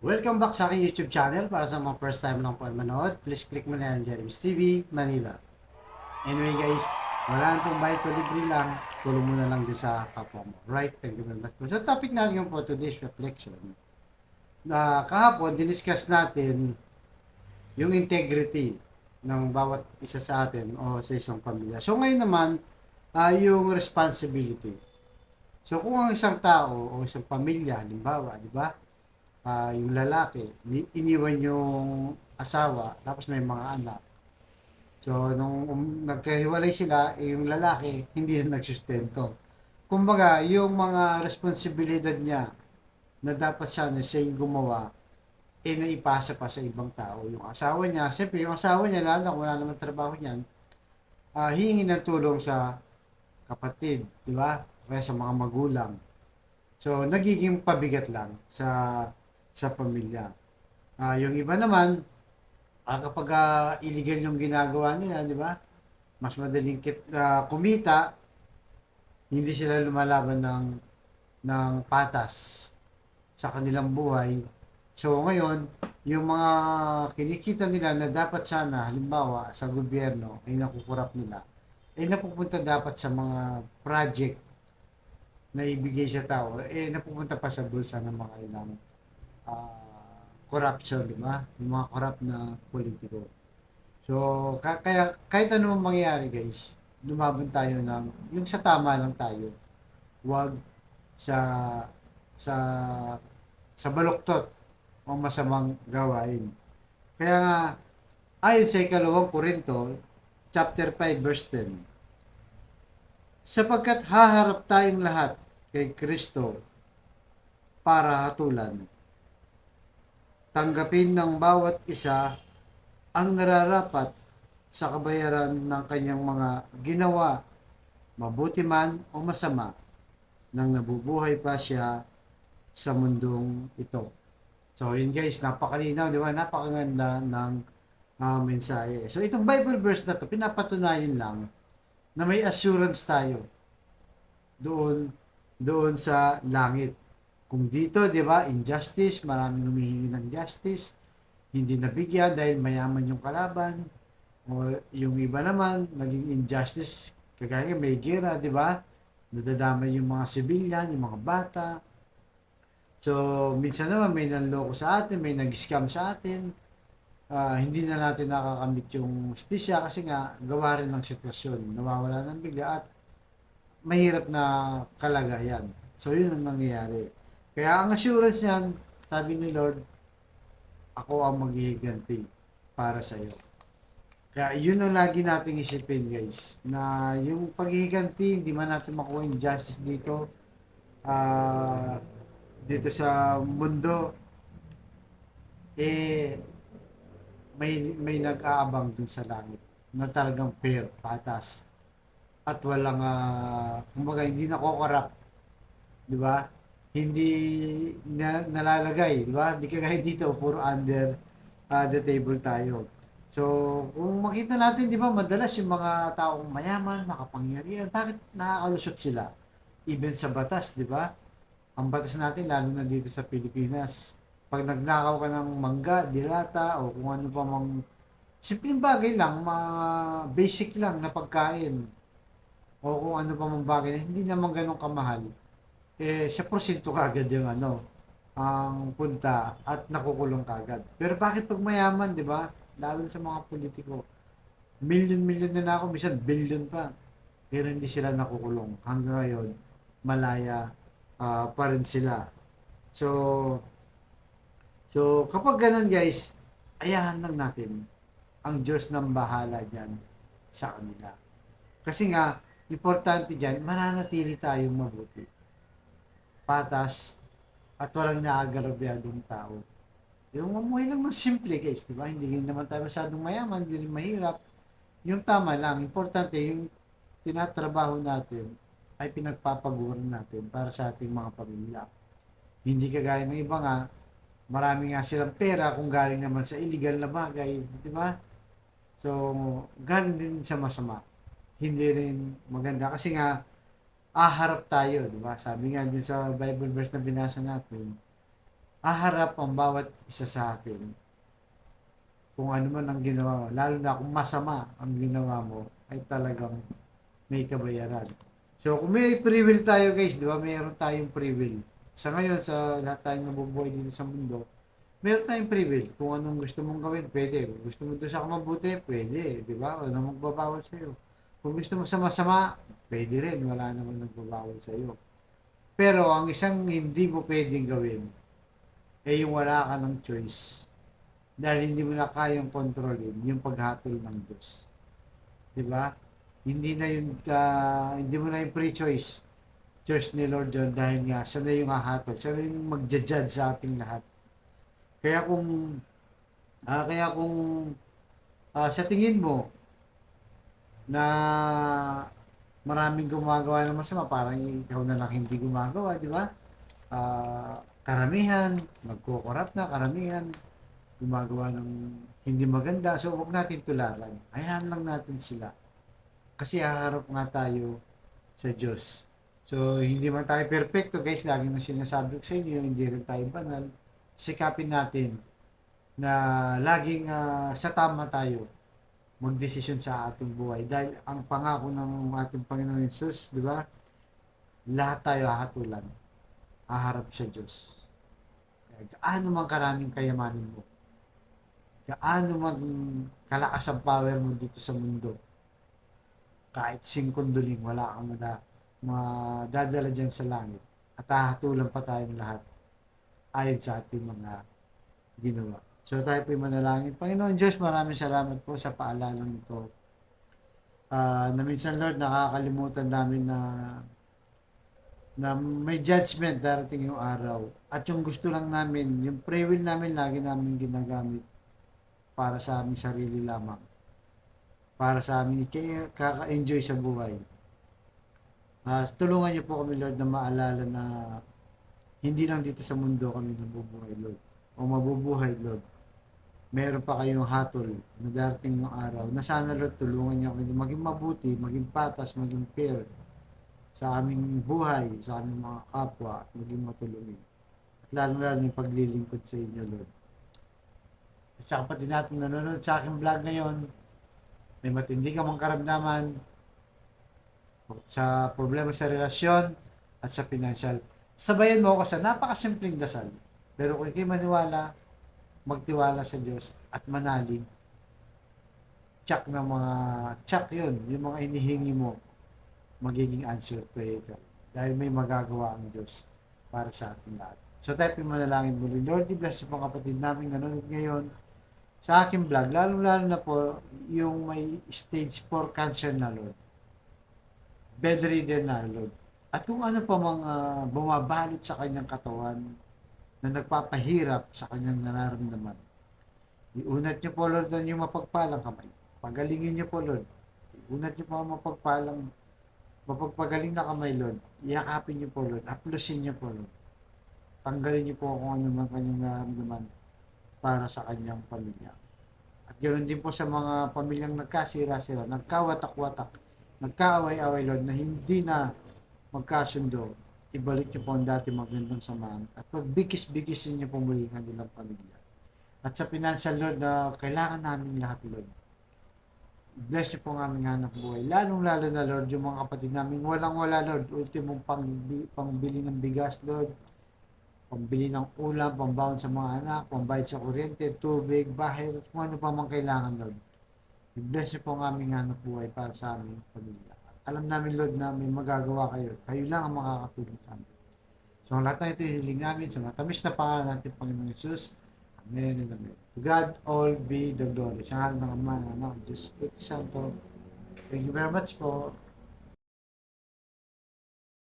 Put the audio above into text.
Welcome back sa aking YouTube channel. Para sa mga first time lang po ay manood, please click mo na yan, Jeremy's TV, Manila. Anyway guys, wala na pong bayad ko, libre lang. Tulong mo na lang din sa kapwa mo. Right? Thank you very much po. So topic natin po today's reflection. Na kahapon, diniscuss natin yung integrity ng bawat isa sa atin o sa isang pamilya. So ngayon naman, yung responsibility. So kung ang isang tao o isang pamilya, halimbawa, di ba? Yung lalaki, iniwan yung asawa, tapos may mga anak. So, nung nagkahiwalay sila, yung lalaki, hindi na nagsustento. Kumbaga, yung mga responsibilidad niya na dapat siya yung gumawa, naipasa pa sa ibang tao. Yung asawa niya, siyempre yung asawa niya, lalo na kung wala naman trabaho niyan, hihingi ng tulong sa kapatid, di ba? Kaya sa mga magulang. So, nagiging pabigat lang sa pamilya. Yung iba naman, kapag illegal yung ginagawa nila, di ba? Mas madaling kumita, hindi sila lumalaban ng patas sa kanilang buhay. So ngayon, yung mga kinikita nila na dapat sana, halimbawa sa gobyerno, ay nakukurap nila, ay napupunta dapat sa mga project na ibigay sa tao, napupunta pa sa bulsa ng mga ilang corruption, di ba? Yung mga corrupt na politiko. So, kaya kahit ano mangyayari guys, lumaban tayo yung sa tama lang tayo. Huwag sa sa sa baluktot o masamang gawain. Kaya nga, ayon sa ikalawang Korinto, chapter 5, verse 10, sapagkat haharap tayong lahat kay Kristo para hatulan. Tanggapin ng bawat isa ang nararapat sa kabayaran ng kanyang mga ginawa, mabuti man o masama, nang nabubuhay pa siya sa mundong ito. So yun guys, napakalinaw, di ba? Napakaganda ng mensahe. So itong Bible verse na to, pinapatunayan lang na may assurance tayo doon doon sa langit. Kung dito, di ba, injustice, maraming humihingi ng justice, hindi nabigyan dahil mayaman yung kalaban, o yung iba naman, naging injustice, kagaya may gera, di ba? Nadadamay yung mga civilian, yung mga bata. So, minsan naman may nanloko sa atin, may nag-scam sa atin. Hindi na natin nakakamit yung justisya kasi nga gawa rin ng sitwasyon. Nawawala ng bigla at mahirap na kalagayan. So, yun ang nangyayari. Kaya ang assurance niyan, sabi ni Lord, ako ang maghihiganti para sa iyo. Kaya yun ang lagi nating isipin guys, na yung paghihiganti, hindi man natin makuha yung justice dito, dito sa mundo, eh, may nag-aabang dun sa langit na talagang fair, patas, at walang, kumbaga, hindi nakokorap, di ba? Hindi nalalagay, di ba? Hindi kagaya dito, puro under the table tayo. So, kung makita natin, di ba, madalas yung mga taong mayaman, makapangyarihan, bakit nakakalusot sila? Even sa batas, di ba? Ang batas natin, lalo na dito sa Pilipinas, pag nagnakaw ka ng mangga, dilata, o kung ano pa mang simpleng bagay lang, mga basic lang na pagkain, o kung ano pa mang bagay na hindi naman ganun kamahal, sa porsyento kagad yung ang punta at nakukulong kagad. Pero bakit pag mayaman, di ba? Lalo sa mga politiko, million-million na ako, minsan billion pa. Pero hindi sila nakukulong. Hanggang ngayon, malaya pa rin sila. So, kapag ganun guys, ayahan lang natin ang Diyos ng bahala dyan sa kanila. Kasi nga, importante dyan, mananatili tayong mabuti, patas, at walang naagarabyadong tao. Yung mamuhay lang ng simple guys, di ba? Hindi naman tayo masyadong mayaman, hindi rin mahirap. Yung tama lang, importante yung tinatrabaho natin ay pinagpapaguran natin para sa ating mga pamilya. Hindi kagaya ng iba nga, marami nga silang pera kung galing naman sa illegal na bagay, di ba? So, galing din sa masama. Hindi rin maganda kasi nga harap tayo, di ba? Sabi nga din sa Bible verse na binasa natin, haharap ang bawat isa sa atin kung ano man ang ginawa mo, lalo na kung masama ang ginawa mo, ay talagang may kabayaran. So, kung may free will tayo guys, di ba? Mayroon tayong free will. Sa ngayon, sa lahat tayong nabubuhay dito sa mundo, meron tayong free will. Kung anong gusto mong gawin, pwede. Kung gusto mo doon sa mabuti, pwede. Di ba? Wala namang magbabawal sa'yo. Kung gusto mo sa masama, pwede rin. Wala namang nagbabawal sa'yo. Pero ang isang hindi mo pwedeng gawin, ay yung wala ka ng choice. Dahil hindi mo na kayang kontrolin yung paghatol ng Diyos. Di ba? Hindi na yung, hindi mo na yung free choice. Choice ni Lord John dahil nga, siya na yung hahatol. Siya na yung magja-judge sa ating lahat. Kaya kung, sa tingin mo, na maraming gumagawa ng masama, parang ikaw na lang hindi gumagawa, di ba? Karamihan, magkukorap na, karamihan, gumagawa ng hindi maganda. So, huwag natin tularan. Hayaan lang natin sila. Kasi haharap nga tayo sa Diyos. So, hindi man tayo perfecto, guys. Lagi na sinasabi ko sa inyo, hindi rin tayo banal. Sikapin natin na laging sa tama tayo magdesisyon sa ating buhay. Dahil ang pangako ng ating Panginoon Jesus, di ba? Lahat tayo hahatulan. Haharap sa Diyos. Kaya gaano man karaming kayamanin mo, gaano man kalakas ang power mo dito sa mundo, kahit singkunduling wala kang madadala dyan sa langit, at hahatulan pa tayong lahat ayon sa ating mga ginawa. So tayo po'y manalangin. Panginoon Diyos, maraming salamat po sa paalalang ito. Na minsan Lord, nakakalimutan namin na may judgment darating yung araw. At yung gusto lang namin, yung free will namin, lagi namin ginagamit para sa aming sarili lamang. Para sa amin, kaka-enjoy sa buhay. Tulungan niyo po kami Lord na maalala na hindi lang dito sa mundo kami nabubuhay Lord. O mabubuhay Lord. Meron pa kayong hatol na darating ng araw na sana Lord tulungan niyo kami maging mabuti, maging patas, maging fair sa aming buhay, sa aming mga kapwa at maging matulungin. At lalo-lalo yung paglilingkod sa inyo Lord. At sa kapatid natin nanonood sa aking vlog ngayon, may matindi ka mong karamdaman sa problema sa relasyon at sa financial. Sabayan mo ako sa napakasimpleng dasal. Pero kung kayo maniwala, magtiwala sa Diyos at manalig, check yun, yung mga inihingi mo, magiging answer prayer ka. Dahil may magagawa ang Diyos para sa ating lahat. So tayo manalangin muli. Lord, bless yung mga kapatid namin nanonood ngayon sa aking vlog, lalo-lalo na po yung may stage 4 cancer na Lord. Bedridden na Lord. At kung ano pa mga bumabalot sa kanyang katawan na nagpapahirap sa kanyang nararamdaman. Iunat niyo po Lord yung mapagpalang kamay. Pagalingin niyo po Lord. Iunat niyo po ang mapagpagaling na kamay Lord. Iyakapin niyo po Lord. Haplusin niyo po Lord. Tanggalin niyo po kung ano man kanyang nararamdaman para sa kanyang pamilya. At ganoon din po sa mga pamilyang nagkasira-sira, nagkawatak-watak, nagkaaway-away Lord na hindi na magkasundo. Ibalik niyo po ang dati magandang samahan at pagbigis-bigisin niyo po muli ang kanilang pamilya. At sa financial Lord na kailangan namin lahat Lord. Bless niyo po ang aming hanap buhay. Lalong-lalo na Lord, yung mga kapatid namin walang-wala Lord. Ultimong pangbili ng bigas Lord. Pambili ng ulam, pambaon sa mga anak, pambayad sa kuryente, tubig, bahay, at kung ano pa mang kailangan Lord. I-bless niyo po ang aming hanap buhay para sa aming pamilya. Alam namin Lord na may magagawa kayo. Kayo lang ang makakatulong sa amin. So ang lahat na ito hiling namin sa matamis na pangalan natin Panginoong Jesus. Amen and amen. To God all be the glory. Sa ngalan ng Ama, ng Anak, Diyos, Espiritu Santo. Thank you very much po.